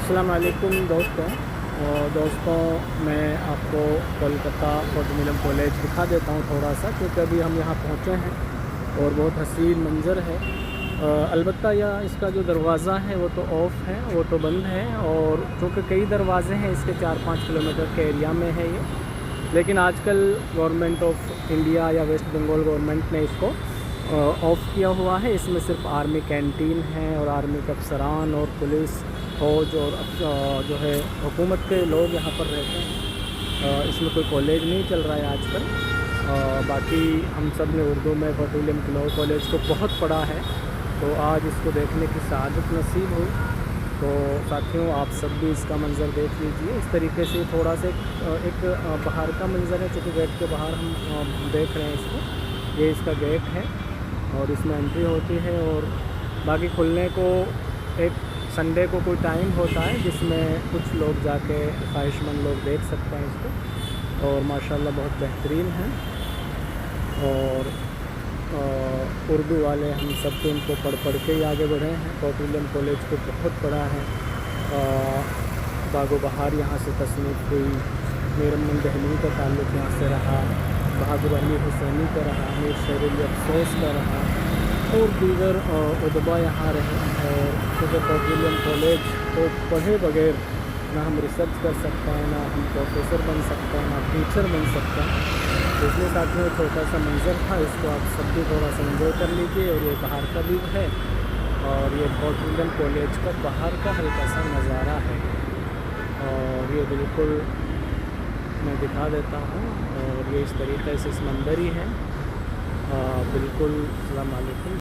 अस्सलाम वालेकुम दोस्तों, मैं आपको कोलकाता फोर्ट विलियम कॉलेज दिखा देता हूँ थोड़ा सा, क्योंकि अभी हम यहाँ पहुँचे हैं और बहुत हसीन मंज़र है। अलबत्ता यह इसका जो दरवाज़ा है वो तो ऑफ़ है, वो तो बंद है, और चूँकि कई दरवाज़े हैं इसके 4-5 किलोमीटर के एरिया में है ये, लेकिन आजकल गवर्नमेंट ऑफ इंडिया या वेस्ट बंगाल गवर्नमेंट ने इसको ऑफ़ किया हुआ है। इसमें सिर्फ आर्मी कैंटीन है और आर्मी के अफसरान और पुलिस फ़ौज और जो है हुकूमत के लोग यहाँ पर रहते हैं। इसमें कोई कॉलेज नहीं चल रहा है आजकल। बाकी हम सब ने उर्दू में फोर्ट विलियम कॉलेज को बहुत पढ़ा है, तो आज इसको देखने की सआदत नसीब हुई। तो साथियों, आप सब भी इसका मंज़र देख लीजिए। इस तरीके से थोड़ा सा एक बाहर का मंज़र है, चूँकि गेट के बाहर हम देख रहे हैं इसको। ये इसका गेट है और इसमें एंट्री होती है, और बाकी खुलने को एक संडे को कोई टाइम होता है जिसमें कुछ लोग जाके ख्वाहिशमंद लोग देख सकते हैं इसको। और माशाल्लाह बहुत बेहतरीन है, और उर्दू वाले हम सब तो इनको पढ़ के ही आगे बढ़े हैं। फोर्ट विलियम कॉलेज को बहुत पढ़ा है। बागो बहार यहाँ से तसनीफ़ हुई, मीर अमन दहलवी का ताल्लुक़ यहाँ से रहा, बहादुर अली हुसैनी का रहा, मीर शेर अली अफसोस का रहा, और दीगर उदबा यहाँ रहे। और क्योंकि फोर्ट विलियम कॉलेज को पढ़े बगैर ना हम रिसर्च कर सकते हैं, ना हम प्रोफेसर बन सकते हैं, ना टीचर बन सकते हैं। तो इसलिए साथ में छोटा सा मंज़र था, इसको आप सब भी थोड़ा सा एंजॉय कर लीजिए। और ये बाहर का व्यू है, और ये फोर्ट विलियम कॉलेज का बाहर का हल्का सा नज़ारा है, और ये बिल्कुल मैं दिखा देता हूँ। और ये इस तरीके से समंदर ही है बिल्कुल। अस्सलाम वालेकुम।